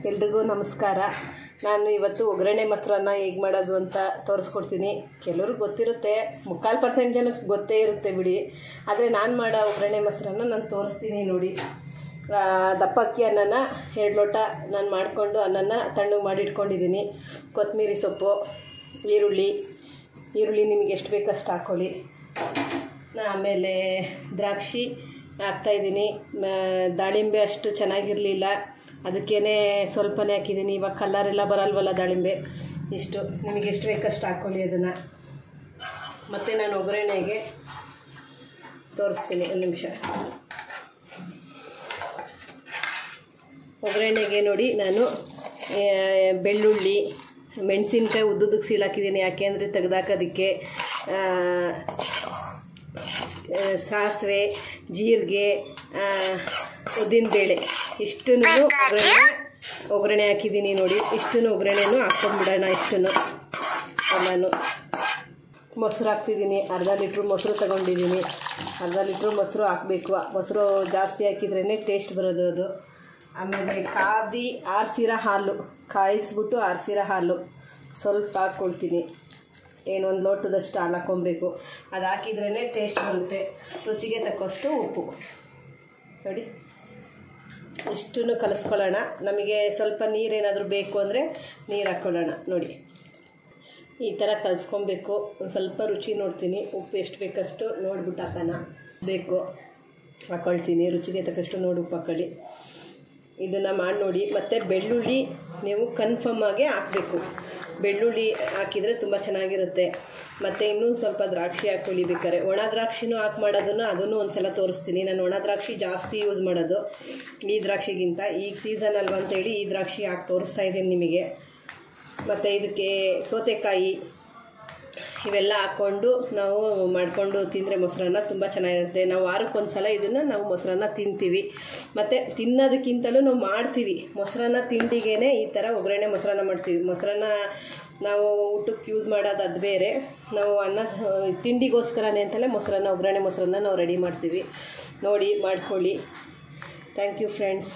ಎಲ್ರಿಗೂ ನಮಸ್ಕಾರ. ನಾನು ಇವತ್ತು ಒಗ್ಗರಣೆ ಮೊಸರನ್ನ ಹೇಗೆ ಮಾಡೋದು ಅಂತ ತೋರಿಸ್ಕೊಡ್ತೀನಿ. ಕೆಲವ್ರಿಗೆ ಗೊತ್ತಿರುತ್ತೆ, 3% ಜನಕ್ಕೆ ಗೊತ್ತೇ ಇರುತ್ತೆ ಬಿಡಿ. ಆದರೆ ನಾನು ಮಾಡೋ ಒಗ್ಗರಣೆ ಮೊಸರನ್ನ ನಾನು ತೋರಿಸ್ತೀನಿ ನೋಡಿ. ದಪ್ಪ ಅಕ್ಕಿ ಅನ್ನನ 2 ಲೋಟ ನಾನು ಮಾಡಿಕೊಂಡು ಅನ್ನನ ತಣ್ಣಗೆ ಮಾಡಿ ಇಟ್ಕೊಂಡಿದ್ದೀನಿ. ಕೊತ್ತಂಬರಿ ಸೊಪ್ಪು, ಈರುಳ್ಳಿ ನಿಮಗೆ ಎಷ್ಟು ಬೇಕಷ್ಟು ಹಾಕ್ಕೊಳ್ಳಿ. ಆಮೇಲೆ ದ್ರಾಕ್ಷಿ ಹಾಕ್ತಾಯಿದ್ದೀನಿ. ದಾಳಿಂಬೆ ಅಷ್ಟು ಚೆನ್ನಾಗಿರಲಿಲ್ಲ, ಅದಕ್ಕೇ ಸ್ವಲ್ಪನೇ ಹಾಕಿದ್ದೀನಿ. ಇವಾಗ ಕಲರೆಲ್ಲ ಬರಲ್ವಲ್ಲ ದಾಳಿಂಬೆ. ಇಷ್ಟು ನಿಮಗೆ ಎಷ್ಟು ಬೇಕಷ್ಟು ಹಾಕ್ಕೊಳ್ಳಿ ಅದನ್ನು. ಮತ್ತು ನಾನು ಒಗ್ಗರಣೆಗೆ ತೋರಿಸ್ತೀನಿ, ಒಂದು ನಿಮಿಷ. ಒಗ್ಗರಣೆಗೆ ನೋಡಿ, ನಾನು ಬೆಳ್ಳುಳ್ಳಿ, ಮೆಣಸಿನ್ಕಾಯಿ ಉದ್ದುದಕ್ಕೆ ಸೀಳಾಕಿದ್ದೀನಿ. ಯಾಕೆಂದರೆ ತೆಗೆದಾಕೋದಕ್ಕೆ. ಸಾಸಿವೆ, ಜೀರಿಗೆ, ಉದ್ದಿನಬೇಳೆ ಇಷ್ಟನ್ನು ಒಗ್ಗರಣೆ ಹಾಕಿದ್ದೀನಿ ನೋಡಿ. ಇಷ್ಟನ್ನು ಒಗ್ಗರಣೆನೂ ಹಾಕ್ಕೊಂಡ್ಬಿಡೋಣ. ಇಷ್ಟನ್ನು ನಾನು ಮೊಸರು ಹಾಕ್ತಿದ್ದೀನಿ. ಅರ್ಧ ಲೀಟ್ರ್ ಮೊಸರು ತಗೊಂಡಿದ್ದೀನಿ. ಅರ್ಧ ಲೀಟ್ರ್ ಮೊಸರು ಹಾಕಬೇಕು. ಮೊಸರು ಜಾಸ್ತಿ ಹಾಕಿದ್ರೇ ಟೇಸ್ಟ್ ಬರೋದು ಅದು. ಆಮೇಲೆ ಆರಿಸಿರೋ ಹಾಲು, ಕಾಯಿಸ್ಬಿಟ್ಟು ಆರಿಸಿರೋ ಹಾಲು ಸ್ವಲ್ಪ ಹಾಕ್ಕೊಳ್ತೀನಿ. ಒಂದು ಲೋಟದಷ್ಟು ಹಾಲು ಹಾಕ್ಕೊಬೇಕು. ಅದು ಹಾಕಿದ್ರೇ ಟೇಸ್ಟ್ ಬರುತ್ತೆ. ರುಚಿಗೆ ತಕ್ಕಷ್ಟು ಉಪ್ಪು ನೋಡಿ. ಇಷ್ಟನ್ನು ಕಲಿಸ್ಕೊಳ್ಳೋಣ. ನಮಗೆ ಸ್ವಲ್ಪ ನೀರೇನಾದರೂ ಬೇಕು ಅಂದರೆ ನೀರು ಹಾಕ್ಕೊಳ್ಳೋಣ ನೋಡಿ. ಈ ಥರ ಕಲಿಸ್ಕೊಬೇಕು. ಒಂದು ಸ್ವಲ್ಪ ರುಚಿ ನೋಡ್ತೀನಿ, ಉಪ್ಪು ಎಷ್ಟು ಬೇಕಷ್ಟು ನೋಡ್ಬಿಟ್ಟು ಹಾಕೋಣ. ಹಾಕ್ಕೊಳ್ತೀನಿ. ರುಚಿಗೆ ತಕ್ಕಷ್ಟು ನೋಡಿ ಉಪ್ಪು ಹಾಕ್ಕೊಳ್ಳಿ. ಇದನ್ನು ಮಾಡಿ ನೋಡಿ. ಮತ್ತು ಬೆಳ್ಳುಳ್ಳಿ ನೀವು ಕನ್ಫರ್ಮ್ ಆಗಿ ಹಾಕಬೇಕು. ಬೆಳ್ಳುಳ್ಳಿ ಹಾಕಿದರೆ ತುಂಬ ಚೆನ್ನಾಗಿರುತ್ತೆ. ಮತ್ತು ಇನ್ನೂ ಸ್ವಲ್ಪ ದ್ರಾಕ್ಷಿ ಹಾಕ್ಕೊಳ್ಳಿ ಬೇಕಾದ್ರೆ. ಒಣ ದ್ರಾಕ್ಷಿನೂ ಹಾಕಿ ಮಾಡೋದನ್ನು ಅದನ್ನು ಒಂದು ಸಲ ತೋರಿಸ್ತೀನಿ. ನಾನು ಒಣ ದ್ರಾಕ್ಷಿ ಜಾಸ್ತಿ ಯೂಸ್ ಮಾಡೋದು ಈ ದ್ರಾಕ್ಷಿಗಿಂತ. ಈಗ ಸೀಸನ್ ಅಲ್ವ ಅಂತೇಳಿ ಈ ದ್ರಾಕ್ಷಿ ಹಾಕಿ ತೋರಿಸ್ತಾ ಇದ್ದೀನಿ ನಿಮಗೆ. ಮತ್ತು ಇದಕ್ಕೆ ಸೌತೆಕಾಯಿ ಇವೆಲ್ಲ ಹಾಕ್ಕೊಂಡು ನಾವು ಮಾಡಿಕೊಂಡು ತಿಂದರೆ ಮೊಸರನ್ನ ತುಂಬ ಚೆನ್ನಾಗಿರುತ್ತೆ. ನಾವು ವಾರಕ್ಕೊಂದು ಸಲ ಇದನ್ನು ನಾವು ಮೊಸರನ್ನ ತಿಂತೀವಿ. ಮತ್ತು ತಿನ್ನೋದಕ್ಕಿಂತಲೂ ನಾವು ಮಾಡ್ತೀವಿ. ಮೊಸರನ್ನ ತಿಂಡಿಗೇ ಈ ಥರ ಒಗ್ಗರಣೆ ಮೊಸರನ್ನ ಮಾಡ್ತೀವಿ. ಮೊಸರನ್ನ ನಾವು ಊಟಕ್ಕೆ ಯೂಸ್ ಮಾಡೋದು ಅದು ಬೇರೆ. ನಾವು ತಿಂಡಿಗೋಸ್ಕರನೇ ಅಂತಲೇ ಒಗ್ಗರಣೆ ಮೊಸರನ್ನ ನಾವು ರೆಡಿ ಮಾಡ್ತೀವಿ ನೋಡಿ. ಮಾಡ್ಕೊಳ್ಳಿ. Thank you friends.